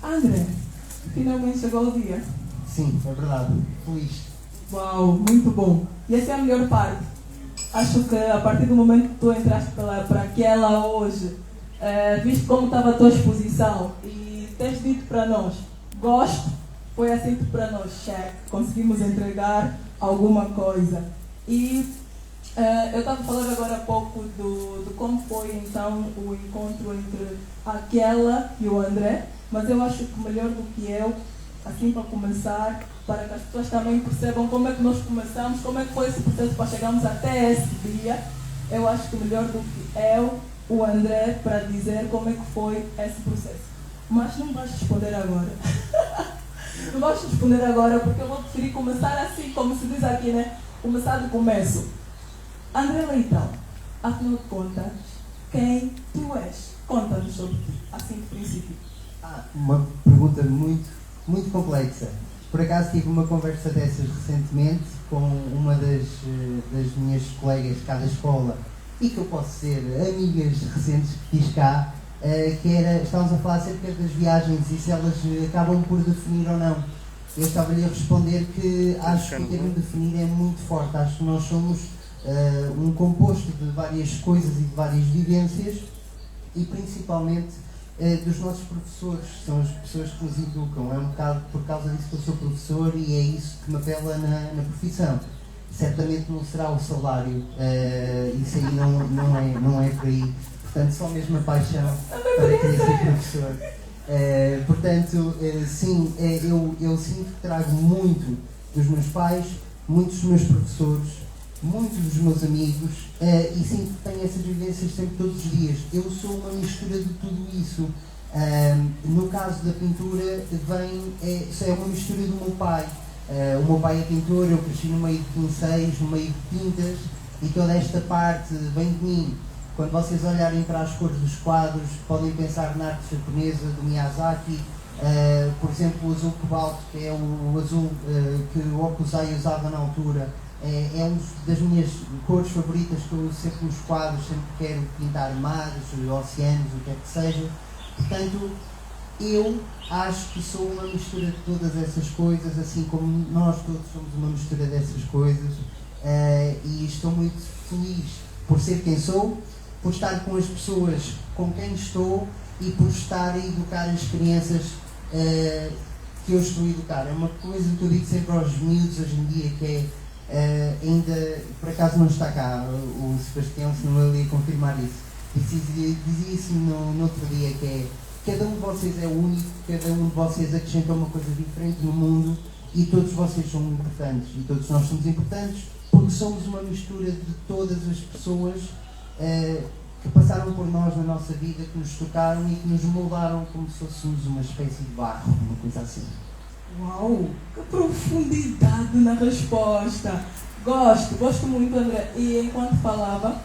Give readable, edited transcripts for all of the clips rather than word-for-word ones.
André, finalmente chegou o dia. Sim, é verdade. Feliz. Uau, muito bom. E essa é a melhor parte. Acho que a partir do momento que tu entraste para aquela hoje, viste como estava a tua exposição e tens dito para nós, gosto, foi assim para nós, check, conseguimos entregar alguma coisa. E eu estava falando agora há pouco do como foi então o encontro entre aquela e o André, mas eu acho que melhor do que eu, assim para começar, para que as pessoas também percebam como é que nós começamos, como é que foi esse processo para chegarmos até esse dia, eu acho que melhor do que eu, o André, para dizer como é que foi esse processo. Mas não vais responder agora. Não vais responder agora porque eu vou preferir começar assim, como se diz aqui, né? Começar do começo. André Leitão, afinal de contas, quem tu és? Conta-nos sobre ti, assim de princípio. Uma pergunta muito complexa. Por acaso tive uma conversa dessas recentemente com uma das minhas colegas cá da escola e que eu posso ser amigas recentes que fiz cá, que era, estávamos a falar acerca das viagens e se elas acabam por definir ou não. Eu estava-lhe a responder que acho que o termo definir é muito forte. Acho que nós somos um composto de várias coisas e de várias vivências e principalmente dos nossos professores, são as pessoas que nos educam. É um bocado por causa disso que eu sou professor e é isso que me apela na profissão. Certamente não será o salário, isso aí não é por aí. Portanto, só mesmo a paixão para querer ser professor. Portanto, sim, eu sinto que trago muito dos meus pais, muitos dos meus professores, muitos dos meus amigos e sinto que tenho essas vivências sempre todos os dias. Eu sou uma mistura de tudo isso. No caso da pintura, é uma mistura do meu pai. O meu pai é pintor, eu cresci no meio de pincéis, no meio de tintas e toda esta parte vem de mim. Quando vocês olharem para as cores dos quadros, podem pensar na arte japonesa do Miyazaki, por exemplo, o azul cobalto, que é o azul que o Hokusai usava na altura. É uma das minhas cores favoritas que eu uso sempre nos quadros, sempre que quero pintar mares, oceanos, o que é que seja. Portanto, eu acho que sou uma mistura de todas essas coisas, assim como nós todos somos uma mistura dessas coisas, e estou muito feliz por ser quem sou, por estar com as pessoas com quem estou e por estar a educar as crianças que eu estou a educar. É uma coisa que eu digo sempre aos miúdos hoje em dia, que é ainda, por acaso não está cá o Sebastião, senão ele ia confirmar isso. Dizia isso no outro dia, que é: cada um de vocês é único, cada um de vocês acrescenta uma coisa diferente no mundo e todos vocês são importantes e todos nós somos importantes porque somos uma mistura de todas as pessoas que passaram por nós na nossa vida, que nos tocaram e que nos moldaram como se fôssemos uma espécie de barro, uma coisa assim. Uau, que profundidade na resposta. Gosto muito, André. E enquanto falava,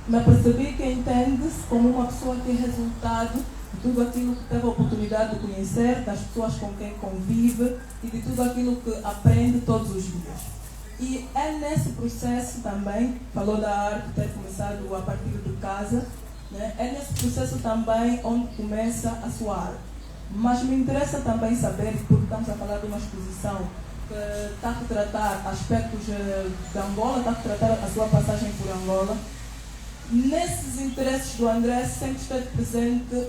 me apercebi que entende-se como uma pessoa que é resultado de tudo aquilo que teve a oportunidade de conhecer, das pessoas com quem convive e de tudo aquilo que aprende todos os dias. E é nesse processo também, falou da arte ter começado a partir de casa, né? É nesse processo também onde começa a sua arte. Mas me interessa também saber, porque estamos a falar de uma exposição que está a retratar aspectos de Angola, está a retratar a sua passagem por Angola. Nesses interesses do André sempre esteve presente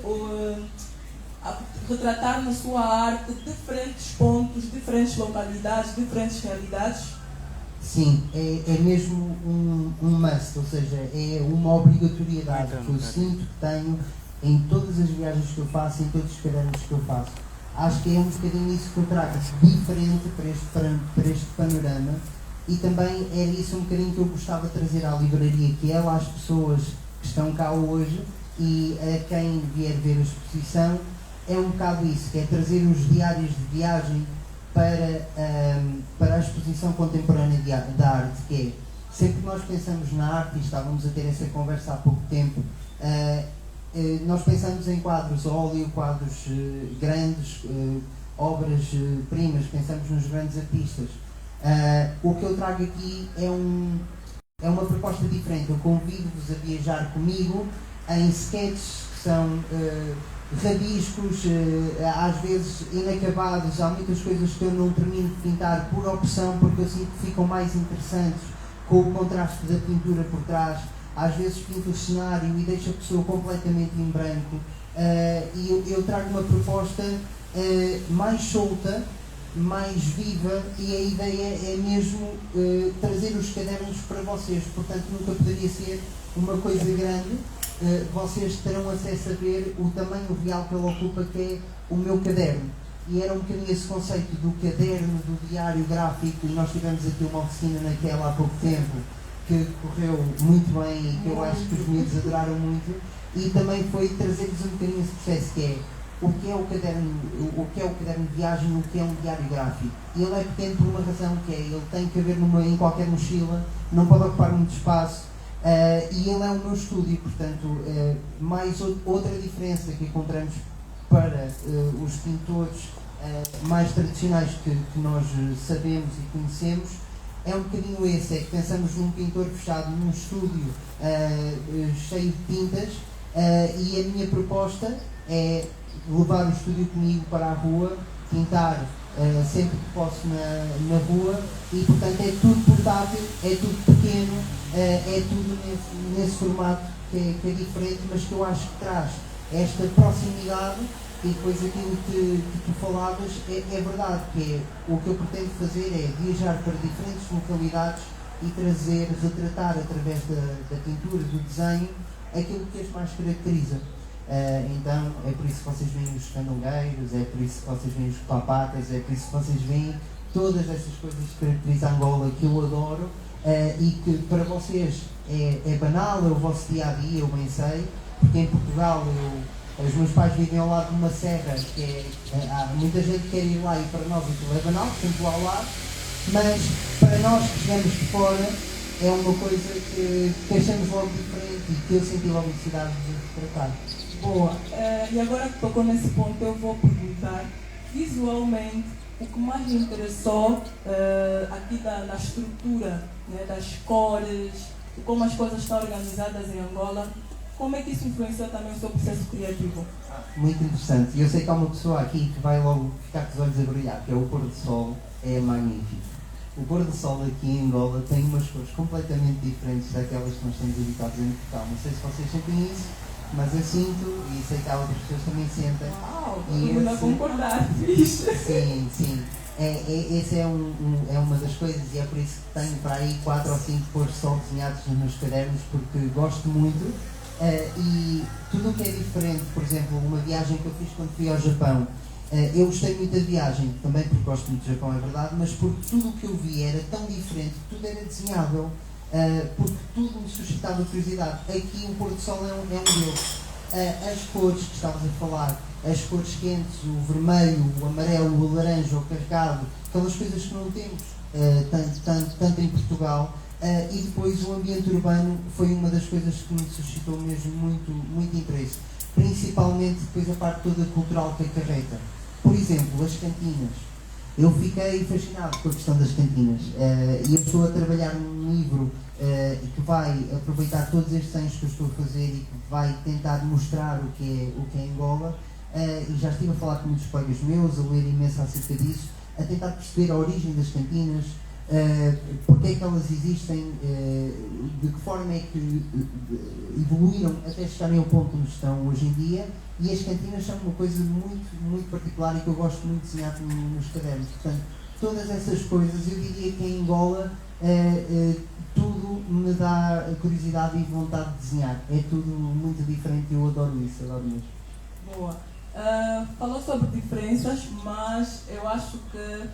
a retratar na sua arte diferentes pontos, diferentes localidades, diferentes realidades. Sim, é mesmo um must, ou seja, é uma obrigatoriedade que eu sinto que tenho em todas as viagens que eu faço, em todos os cadernos que eu faço. Acho que é um bocadinho isso que eu trago diferente para este panorama e também era isso um bocadinho que eu gostava de trazer à livraria, que é lá às pessoas que estão cá hoje e a quem vier ver a exposição, é um bocado isso, que é trazer os diários de viagem para a exposição contemporânea da arte, que é, sempre que nós pensamos na arte, e estávamos a ter essa conversa há pouco tempo, nós pensamos em quadros a óleo, quadros grandes, obras-primas, pensamos nos grandes artistas. O que eu trago aqui é uma proposta diferente. Eu convido-vos a viajar comigo em sketches que são rabiscos, às vezes inacabados. Há muitas coisas que eu não termino de pintar por opção, porque eu sinto que ficam mais interessantes com o contraste da pintura por trás. Às vezes pinto o cenário e deixo a pessoa completamente em branco. E eu trago uma proposta mais solta, mais viva, e a ideia é mesmo trazer os cadernos para vocês. Portanto, nunca poderia ser uma coisa grande. Vocês terão acesso a ver o tamanho real que ele ocupa, que é o meu caderno. E era um bocadinho esse conceito do caderno, do diário gráfico, e nós tivemos aqui uma oficina naquela há pouco tempo, que correu muito bem e que eu acho que os miúdos adoraram muito, e também foi trazer-lhes um bocadinho esse processo, que é o que é o caderno de viagem, o que é um diário gráfico. E ele é pequeno por uma razão, que é, ele tem que caber em qualquer mochila, não pode ocupar muito espaço, e ele é o meu estúdio. Portanto, mais outra diferença que encontramos para os pintores mais tradicionais que nós sabemos e conhecemos, é um bocadinho esse, é que pensamos num pintor fechado num estúdio cheio de tintas, e a minha proposta é levar o estúdio comigo para a rua, pintar sempre que posso na rua, e portanto é tudo portátil, é tudo pequeno, é tudo nesse formato que é diferente, mas que eu acho que traz esta proximidade. E depois aquilo que tu falavas é verdade, que é o que eu pretendo fazer é viajar para diferentes localidades e retratar através da pintura, do desenho, aquilo que as mais caracteriza. Então é por isso que vocês veem os canongueiros, é por isso que vocês veem os papatas, é por isso que vocês veem todas essas coisas que caracterizam Angola, que eu adoro, e que para vocês é banal, é o vosso dia-a-dia, eu bem sei, porque em Portugal os meus pais vivem ao lado de uma serra, que há muita gente que quer ir lá, e para nós aquilo é banal, sempre lá ao lado, mas para nós que chegamos de fora é uma coisa que achamos logo diferente e que eu senti logo necessidade de tratar. Boa, e agora que tocou nesse ponto, eu vou perguntar, visualmente, o que mais me interessou aqui na estrutura, né, das cores, de como as coisas estão organizadas em Angola, como é que isso influenciou também o seu processo criativo? Muito interessante. E eu sei que há uma pessoa aqui que vai logo ficar com os olhos a brilhar, que é o pôr do sol, é magnífico. O pôr do sol aqui em Angola tem umas cores completamente diferentes daquelas que nós temos habituados em Portugal. Não sei se vocês sentem isso, mas eu sinto, e sei que há outras pessoas também sentem. Uau, todo mundo a concordar, fixe. Sim, sim. Essa é uma das coisas, e é por isso que tenho para aí 4 ou 5 pôr de sol desenhados nos meus cadernos, porque gosto muito. E tudo o que é diferente, por exemplo, uma viagem que eu fiz quando fui ao Japão, eu gostei muito da viagem, também porque gosto muito do Japão, é verdade, mas porque tudo o que eu vi era tão diferente, tudo era desenhável, porque tudo me suscitava curiosidade. Aqui o pôr do sol é um deles. As cores que estavas a falar, as cores quentes, o vermelho, o amarelo, o laranja, o carregado, aquelas coisas que não temos tanto em Portugal. E depois o ambiente urbano foi uma das coisas que me suscitou mesmo muito interesse, principalmente depois a parte toda cultural que acarreta. Por exemplo, as cantinas. Eu fiquei fascinado com a questão das cantinas, e eu estou a trabalhar num livro que vai aproveitar todos estes anos que eu estou a fazer e que vai tentar mostrar o que é Angola, e já estive a falar com muitos colegas meus, a ler imenso acerca disso, a tentar perceber a origem das cantinas, porque é que elas existem, de que forma é que evoluíram até chegarem ao ponto onde estão hoje em dia. E as cantinas são uma coisa muito particular e que eu gosto muito de desenhar nos cadernos. Portanto, todas essas coisas, eu diria que em Angola tudo me dá curiosidade e vontade de desenhar. É tudo muito diferente e eu adoro isso, adoro mesmo. Boa. Falou sobre diferenças, mas eu acho que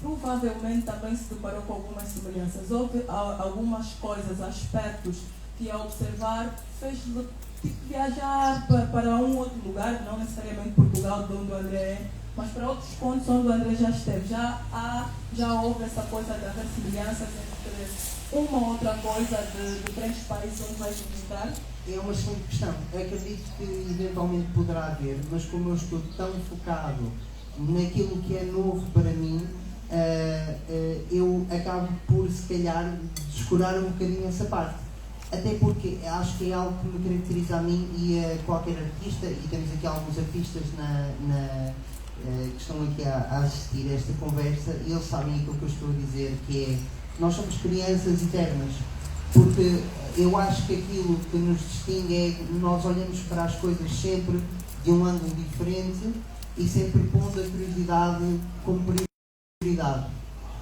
provavelmente também se deparou com algumas semelhanças. Houve algumas coisas, aspectos que ao observar fez-lhe viajar para um outro lugar, não necessariamente Portugal, de onde o André é, mas para outros pontos onde o André já esteve. Já houve essa coisa de haver semelhanças entre uma ou outra coisa de diferentes países onde vais visitar? É uma excelente questão. Eu acredito que eventualmente poderá haver, mas como eu estou tão focado naquilo que é novo para mim, eu acabo por, se calhar, descurar um bocadinho essa parte. até porque acho que é algo que me caracteriza a mim e a qualquer artista, e temos aqui alguns artistas que estão aqui a assistir a esta conversa, e eles sabem aquilo que eu estou a dizer, que é, nós somos crianças eternas, porque eu acho que aquilo que nos distingue é que nós olhamos para as coisas sempre de um ângulo diferente e sempre pondo a curiosidade como prioridade.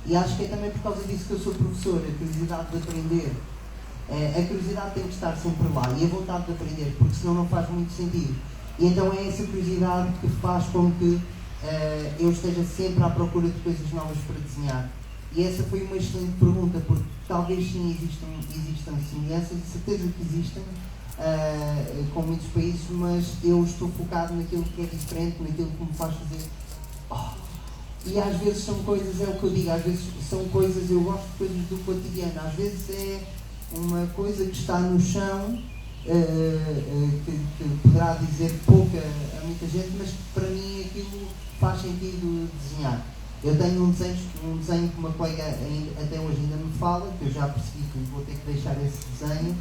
E acho que é também por causa disso que eu sou professor, a curiosidade de aprender. A curiosidade tem que estar sempre lá e a vontade de aprender, porque senão não faz muito sentido. E então é essa curiosidade que faz com que eu esteja sempre à procura de coisas novas para desenhar. E essa foi uma excelente pergunta, porque talvez sim existam semelhanças, de certeza que existem, com muitos países, mas eu estou focado naquilo que é diferente, naquilo que me faz fazer. E às vezes são coisas, é o que eu digo, às vezes são coisas, eu gosto de coisas do cotidiano, às vezes é uma coisa que está no chão, que poderá dizer pouca a muita gente, mas para mim aquilo faz sentido desenhar. Eu tenho um desenho que uma colega até hoje ainda me fala, que eu já percebi que vou ter que deixar esse desenho,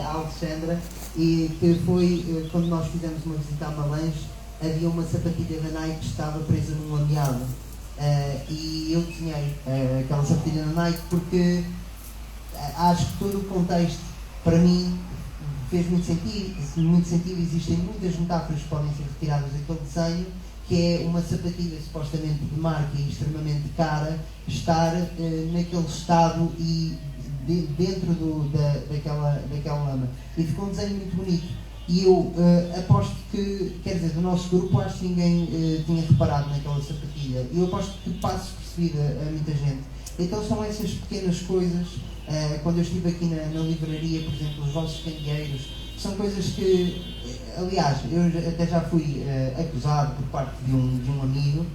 a Alexandra, e que foi quando nós fizemos uma visita a Malães, havia uma sapatilha da Nike que estava presa num lameado, e eu desenhei aquela sapatilha da Nike porque acho que todo o contexto para mim fez muito sentido, existem muitas metáforas que podem ser retiradas daquele desenho, que é uma sapatilha supostamente de marca e extremamente cara, estar naquele estado e dentro daquela lama. E ficou um desenho muito bonito. E eu aposto que, quer dizer, do nosso grupo, acho que ninguém tinha reparado naquela sapatilha. E eu aposto que passo percebida a muita gente. Então são essas pequenas coisas, quando eu estive aqui na livraria, por exemplo, os vossos candeeiros, são coisas que, aliás, eu até já fui acusado por parte de um amigo,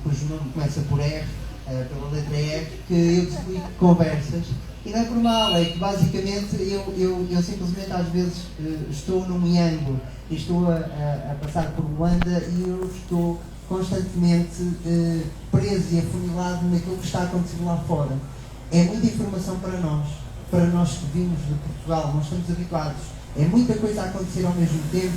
cujo nome começa por R, pela letra R, que eu desligo conversas. E não é por mal, é que basicamente eu simplesmente às vezes estou num Miango e estou a passar por Luanda e eu estou constantemente preso e afunilado naquilo que está a acontecer lá fora. É muita informação para nós que vimos de Portugal, nós estamos habituados. É muita coisa a acontecer ao mesmo tempo,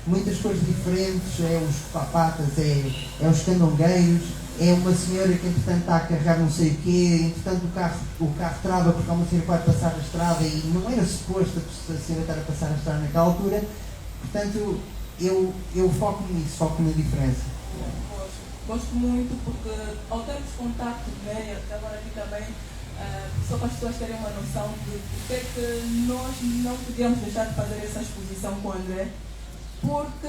muitas coisas diferentes, é os papatas, é os candongueiros, é uma senhora que entretanto está a carregar não sei o quê, entretanto o carro trava porque há uma senhora que vai passar a estrada e não era suposto a senhora estar a passar a estrada naquela altura. Portanto, eu foco nisso, foco na diferença. Gosto muito porque ao termos contacto, né, agora aqui também, só para as pessoas terem uma noção de porque é que nós não podíamos deixar de fazer essa exposição com o André, porque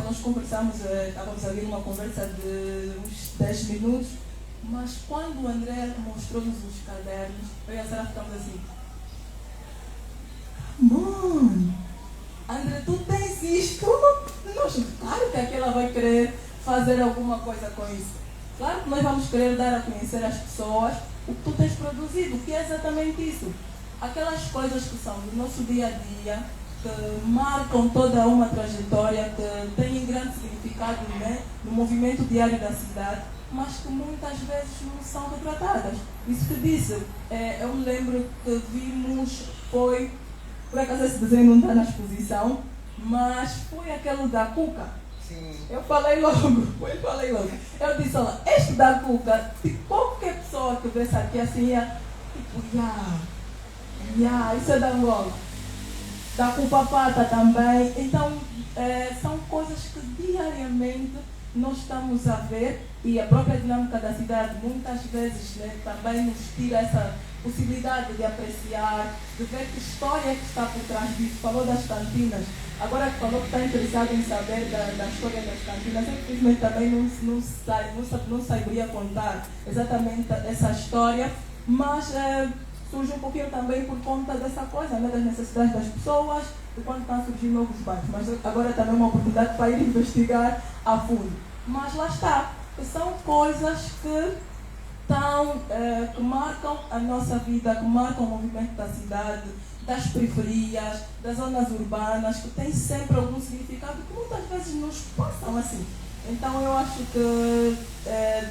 nós conversamos, estávamos a vir uma conversa de uns 10 minutos, mas quando o André mostrou-nos os cadernos, eu e a Sara ficamos assim, mano, André, tu tens isto? Nós, claro que aquela vai querer fazer alguma coisa com isso. Claro que nós vamos querer dar a conhecer às pessoas o que tu tens produzido, que é exatamente isso. Aquelas coisas que são do nosso dia a dia, que marcam toda uma trajetória, que têm grande significado, né, no movimento diário da cidade, mas que muitas vezes não são retratadas. Isso que disse, eu me lembro que vimos, foi, por acaso esse desenho não está na exposição, mas foi aquele da Cuca. Sim. Eu falei logo. Eu disse, olha, este da Cuca, tipo, qualquer pessoa que vesse aqui assim, ia, tipo, isso é da Angola. Da Cupapata também. Então, são coisas que diariamente nós estamos a ver e a própria dinâmica da cidade muitas vezes, né, também nos tira essa possibilidade de apreciar, de ver que história que está por trás disso. Falou das cantinas, agora que falou que está interessado em saber da história das cantinas, eu infelizmente também não saberia contar exatamente essa história, mas surge um pouquinho também por conta dessa coisa, né, das necessidades das pessoas, de quando estão a surgir novos bairros. Mas agora também é uma oportunidade para ir investigar a fundo. Mas lá está, são coisas que marcam a nossa vida, que marcam o movimento da cidade, das periferias, das zonas urbanas, que têm sempre algum significado que muitas vezes nos passam assim. Então eu acho que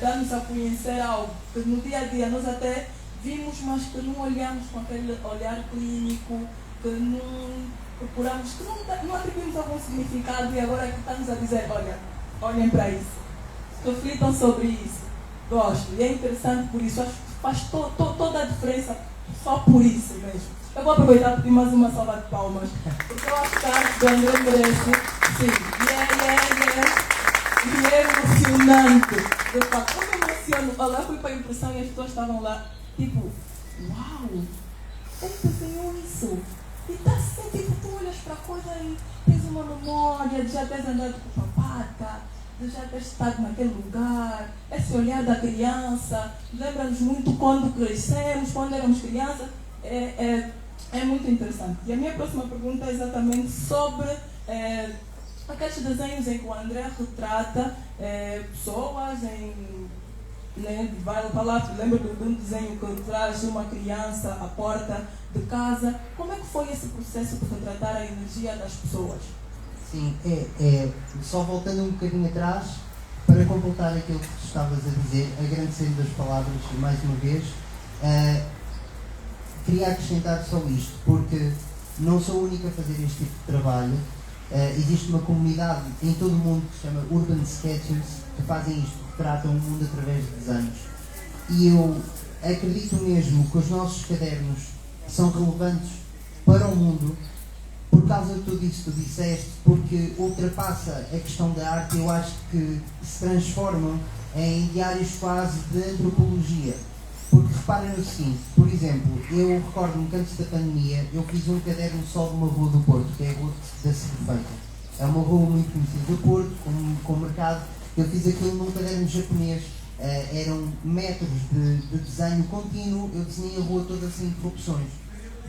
dá-nos a conhecer algo que no dia a dia nós até vimos, mas que não olhamos com aquele olhar clínico, que não procuramos, que não atribuímos algum significado e agora é que estamos a dizer, olha, olhem para isso, reflitam sobre isso. Gosto, e é interessante por isso, acho que faz toda a diferença só por isso mesmo. Eu vou aproveitar para pedir mais uma salva de palmas, porque eu acho que a arte do André merece, sim, e é emocionante. De facto, eu me emociono. Olha, eu fui para a impressão e as pessoas estavam lá, tipo, uau, ele desenhou isso. E está assim, tipo, tu olhas para a coisa e tens uma memória de já teres andado com o papata, de já teres estado naquele lugar, esse olhar da criança, lembra-nos muito quando crescemos, quando éramos crianças, é muito interessante. E a minha próxima pergunta é exatamente sobre aqueles desenhos em que o André retrata pessoas vai lá, lembra de um desenho que traz uma criança à porta de casa. Como é que foi esse processo de retratar a energia das pessoas? Sim, só voltando um bocadinho atrás, para completar aquilo que tu estavas a dizer, agradecendo as palavras mais uma vez, queria acrescentar só isto, porque não sou a única a fazer este tipo de trabalho. Existe uma comunidade em todo o mundo que se chama Urban Sketchers, que fazem isto, que tratam o mundo através de desenhos. E eu acredito mesmo que os nossos cadernos são relevantes para o mundo por causa de tudo isso que tu disseste, porque ultrapassa a questão da arte. Eu acho que se transformam em diários quase de antropologia. Porque reparem no seguinte, por exemplo, eu recordo-me que antes da pandemia eu fiz um caderno só de uma rua do Porto, que é a Rua da Cerveira. É uma rua muito conhecida do Porto, com mercado. Eu fiz aquilo num caderno japonês, eram metros de desenho contínuo, eu desenhei a rua toda sem interrupções.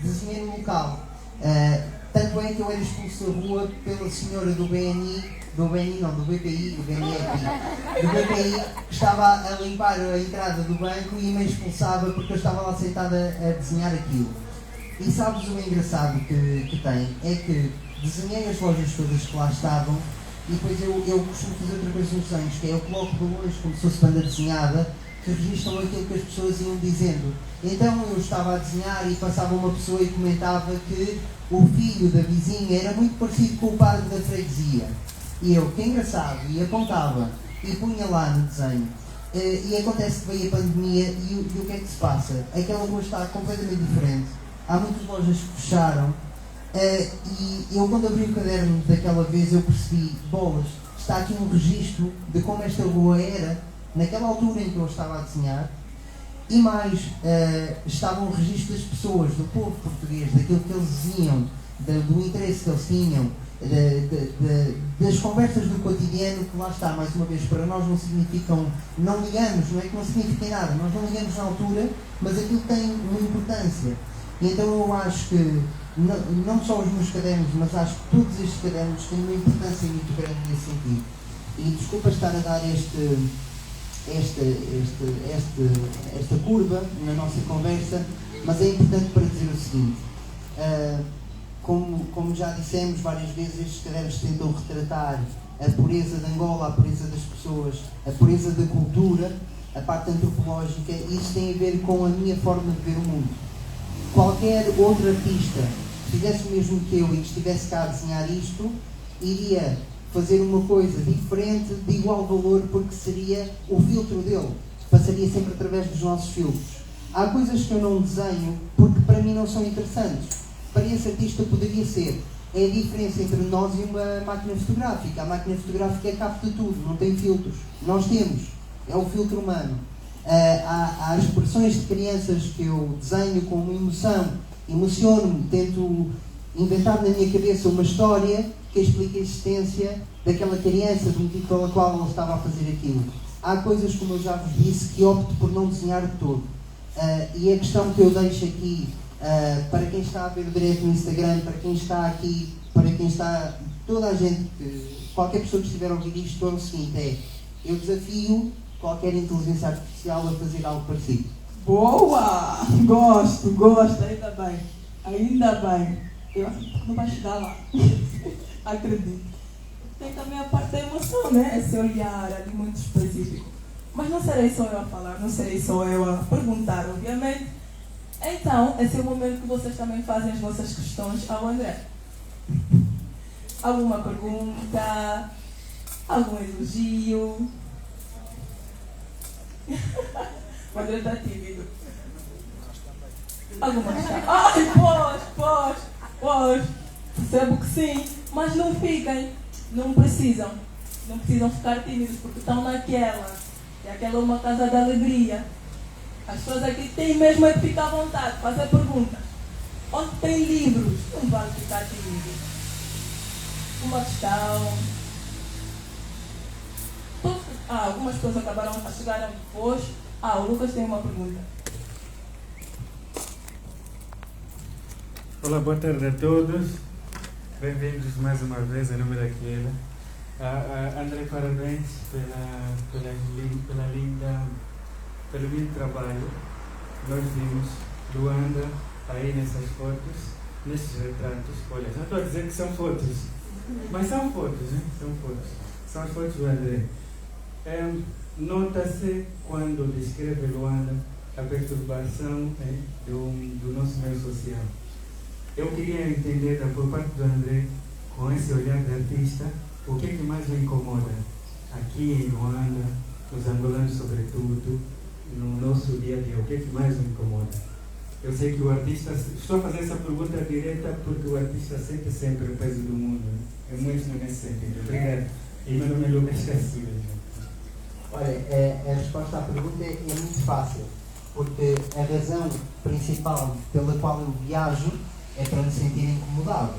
Desenhei no local. Tanto é que eu era expulso da rua pela senhora do BPI, do BPI, que estava a limpar a entrada do banco e me expulsava porque eu estava lá sentada a desenhar aquilo. E sabes o engraçado que tem? É que desenhei as lojas todas que lá estavam e depois eu costumo fazer outra coisa nos desenhos, que é eu coloco balões como se fosse banda desenhada que registram aquilo que as pessoas iam dizendo. Então eu estava a desenhar e passava uma pessoa e comentava que o filho da vizinha era muito parecido com o padre da freguesia. E eu, que engraçado, e apontava e punha lá no desenho. E acontece que veio a pandemia e o que é que se passa? Aquela rua está completamente diferente. Há muitas lojas que fecharam. E eu, quando abri o caderno daquela vez, eu percebi, bolas, está aqui um registro de como esta rua era naquela altura em que eu estava a desenhar. E mais, estava um registro das pessoas, do povo português, daquilo que eles diziam, do interesse que eles tinham, das conversas do cotidiano, que lá está, mais uma vez, para nós não significam, não ligamos, não é que não signifiquem nada, nós não ligamos na altura, mas aquilo tem uma importância. E então eu acho que, não só os meus cadernos, mas acho que todos estes cadernos têm uma importância muito grande nesse sentido. E desculpa estar a dar esta curva na nossa conversa, mas é importante para dizer o seguinte. Como já dissemos várias vezes, estes cadernos tentam retratar a pureza de Angola, a pureza das pessoas, a pureza da cultura, a parte antropológica, e isso tem a ver com a minha forma de ver o mundo. Qualquer outro artista que fizesse o mesmo que eu e que estivesse cá a desenhar isto, iria fazer uma coisa diferente, de igual valor, porque seria o filtro dele, passaria sempre através dos nossos filtros. Há coisas que eu não desenho porque para mim não são interessantes. Para esse artista poderia ser. É a diferença entre nós e uma máquina fotográfica. A máquina fotográfica capta tudo, não tem filtros. Nós temos. É o filtro humano. Há expressões de crianças que eu desenho com uma emoção, emociono-me, tento inventar na minha cabeça uma história que explique a existência daquela criança, do motivo pela qual ela estava a fazer aquilo. Há coisas, como eu já vos disse, que opto por não desenhar de todo. E a questão que eu deixo aqui, para quem está a ver o direto no Instagram, para quem está aqui, para quem está, toda a gente, qualquer pessoa que estiver a ouvir isto, é o seguinte, eu desafio qualquer inteligência artificial a fazer algo parecido. Boa! Gosto, ainda bem. Eu acredito que não vai chegar lá. Acredito. Tem também a parte da emoção, né? Esse olhar ali muito específico. Mas não serei só eu a falar, não serei só eu a perguntar, obviamente. Então, esse é o momento que vocês também fazem as vossas questões ao André. Alguma pergunta? Algum elogio? O André está tímido. Alguma questão? Ai, pois. Percebo que sim, mas não fiquem. Não precisam ficar tímidos porque estão naquela. E aquela é uma casa de alegria. As pessoas aqui têm mesmo é que ficar à vontade, fazer perguntas. Onde tem livros, não vale ficar tímidos. Uma questão. Algumas pessoas chegaram depois. O Lucas tem uma pergunta. Olá, boa tarde a todos. Bem-vindos mais uma vez em nome daquela. André, parabéns pelo lindo trabalho. Nós vimos Luanda aí nessas fotos, nesses retratos. Olha, já estou a dizer que são fotos, mas são fotos, né? São fotos. São as fotos do André. Nota-se quando descreve Luanda a perturbação do nosso meio social. Eu queria entender por parte do André, com esse olhar de artista, o que mais o incomoda aqui em Luanda, nos angolanos sobretudo, no nosso dia a dia, o que mais o incomoda? Eu sei que o artista, estou a fazer essa pergunta direta porque o artista sente sempre o peso do mundo, né? É muito nesse sentido. Obrigado. E meu nome é Lucas Cassio. Olha, a resposta à pergunta é muito fácil, porque a razão principal pela qual eu viajo é para me sentir incomodado.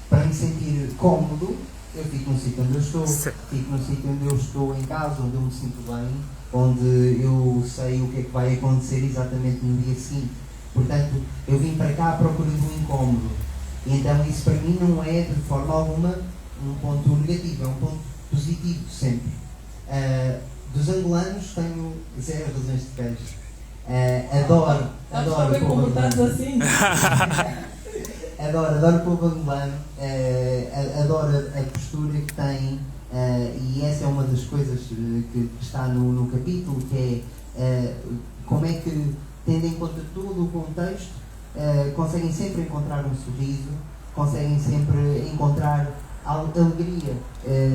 Para me sentir cómodo, eu fico no sítio onde eu estou, fico no sítio onde eu estou em casa, onde eu me sinto bem, onde eu sei o que é que vai acontecer exatamente no dia seguinte. Portanto, eu vim para cá à procura de um incómodo. E então isso para mim não é de forma alguma um ponto negativo, é um ponto positivo sempre. Dos angolanos tenho zero razões de queixa. Adoro o povo angolano. Assim. Adoro o povo angolano, adoro a postura que tem, e essa é uma das coisas que está no capítulo, que é como é que, tendo em conta todo o contexto, conseguem sempre encontrar um sorriso, conseguem sempre encontrar alegria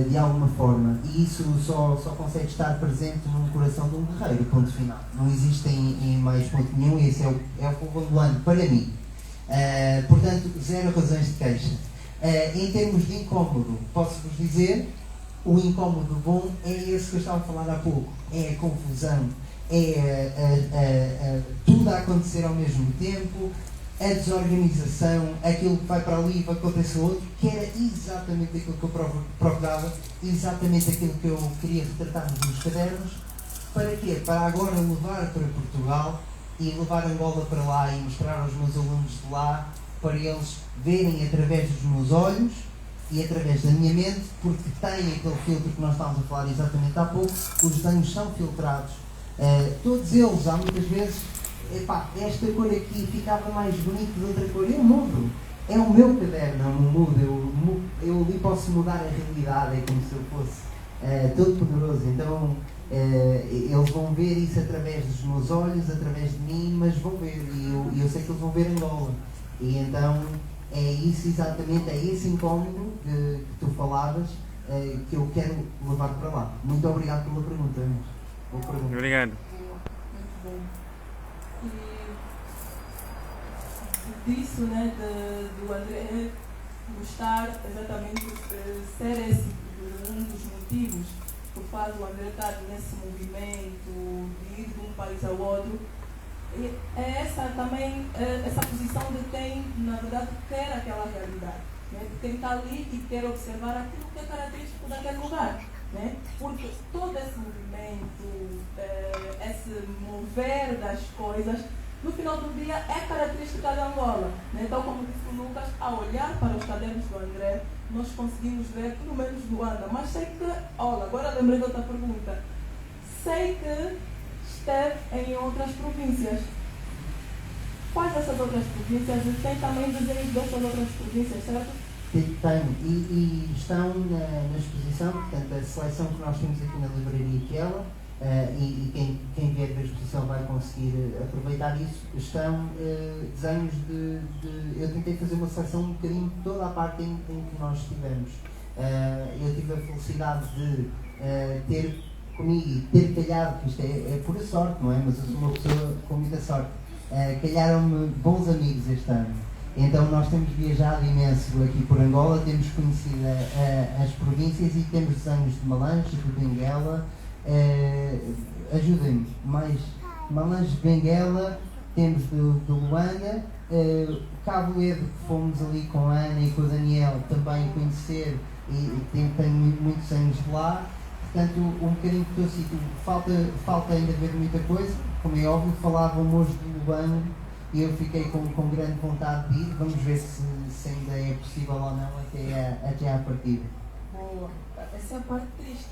de alguma forma, e isso só consegue estar presente no coração de um guerreiro, ponto final. Não existe em mais ponto nenhum, e esse é o povo angolano para mim. Portanto, zero razões de queixa. Em termos de incómodo, posso-vos dizer, o incómodo bom é esse que eu estava a falar há pouco, é a confusão, é tudo a acontecer ao mesmo tempo, a desorganização, aquilo que vai para ali e vai acontecer ao outro, que era exatamente aquilo que eu procurava, exatamente aquilo que eu queria retratar nos cadernos. Para quê? Para agora levar para Portugal e levar Angola para lá e mostrar aos meus alunos de lá, para eles verem através dos meus olhos e através da minha mente, porque tem aquele filtro que nós estávamos a falar exatamente há pouco, os desenhos são filtrados. Todos eles, há muitas vezes, esta cor aqui ficava mais bonita de outra cor, eu mudo. É o meu caderno, não mudo. Eu ali posso mudar a realidade, é como se eu fosse todo poderoso. Então, eles vão ver isso através dos meus olhos, através de mim, mas vão ver, e eu sei que eles vão ver Angola. E então é isso exatamente, é esse incómodo que tu falavas, que eu quero levar para lá. Muito obrigado pela pergunta. Boa pergunta. Obrigado. Muito bom. E disso, né, do André gostar exatamente de ser esse um dos motivos que faz o André estar nesse movimento de ir de um país ao outro, é essa também, essa posição de quem, na verdade, quer aquela realidade, né? De quem está ali e quer observar aquilo que é característico daquele lugar, né? Porque todo esse movimento, esse mover das coisas, no final do dia é característica de Angola, né? Então, como disse o Lucas, ao olhar para os cadernos do André, nós conseguimos ver pelo menos Luanda, mas sei que, olha, agora lembrei de outra pergunta, sei que esteve em outras províncias. Quais dessas outras províncias? E tem também desenhos dessas outras províncias, certo? Tenho, e estão na exposição, portanto a seleção que nós temos aqui na livraria Aquela quem vier ver a exposição vai conseguir aproveitar isso, estão desenhos eu tentei fazer uma seleção um bocadinho de toda a parte em que nós estivemos. Eu tive a felicidade de ter comigo e ter calhado, que isto é pura sorte, não é? Mas eu sou uma pessoa com muita sorte. Calharam-me bons amigos este ano. Então nós temos viajado imenso aqui por Angola, temos conhecido as províncias e temos desenhos de Malange, de Benguela. Ajudem-me, mais Malange de Benguela, temos do Luanda, Cabo Verde, que fomos ali com a Ana e com o Daniel também conhecer e tenho muitos anos de lá. Portanto, um bocadinho de todo sítio. Falta ainda ver muita coisa, como é óbvio. Falavam hoje do Luanda e eu fiquei com grande vontade de ir. Vamos ver se ainda é possível ou não até à partida. Boa. Essa é a parte triste,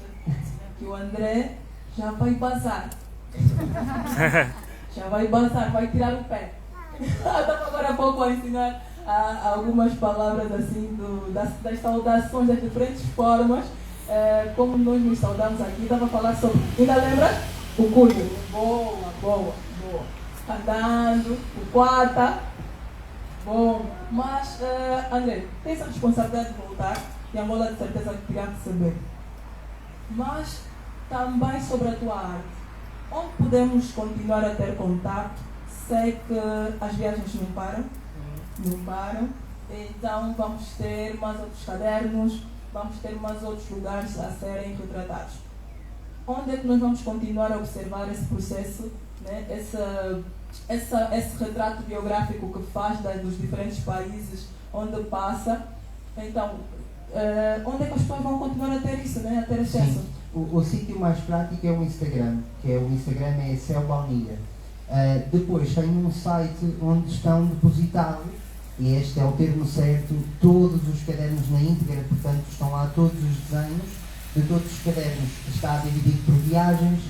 que o André já vai bazar. Já vai bazar, vai tirar o pé. Estava agora há pouco a ensinar algumas palavras assim das saudações, das diferentes formas, como nós nos saudamos aqui. Estava a falar sobre, ainda lembra? O cunho. Boa. Andando, o quarta. Bom, mas André, tens a responsabilidade de voltar e a Angola de certeza que irá receber. Mas também sobre a tua arte. Onde podemos continuar a ter contato? Sei que as viagens não param. Então vamos ter mais outros cadernos, vamos ter mais outros lugares a serem retratados. Onde é que nós vamos continuar a observar esse processo, né? Esse retrato biográfico que faz dos diferentes países onde passa? Então, onde é que as pessoas vão continuar a ter isso, né? A ter acesso? Sim. O sítio mais prático é o Instagram, o Instagram é Céu Baunilha. Depois tem um site onde estão depositados, e este é o termo certo, todos os cadernos na íntegra, portanto estão lá todos os desenhos de todos os cadernos. Está dividido por viagens.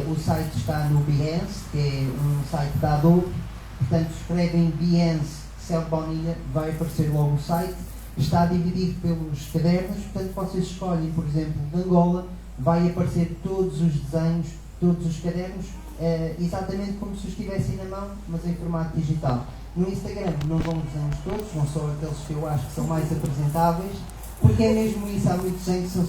O site está no Behance, que é um site da Adobe, portanto escrevem Behance Céu Baunilha, vai aparecer logo o site. Está dividido pelos cadernos, portanto vocês escolhem, por exemplo, de Angola, vai aparecer todos os desenhos, todos os cadernos, exatamente como se os tivessem na mão, mas em formato digital. No Instagram não vão os desenhos todos, vão só aqueles que eu acho que são mais apresentáveis, porque é mesmo isso, há muitos desenhos que são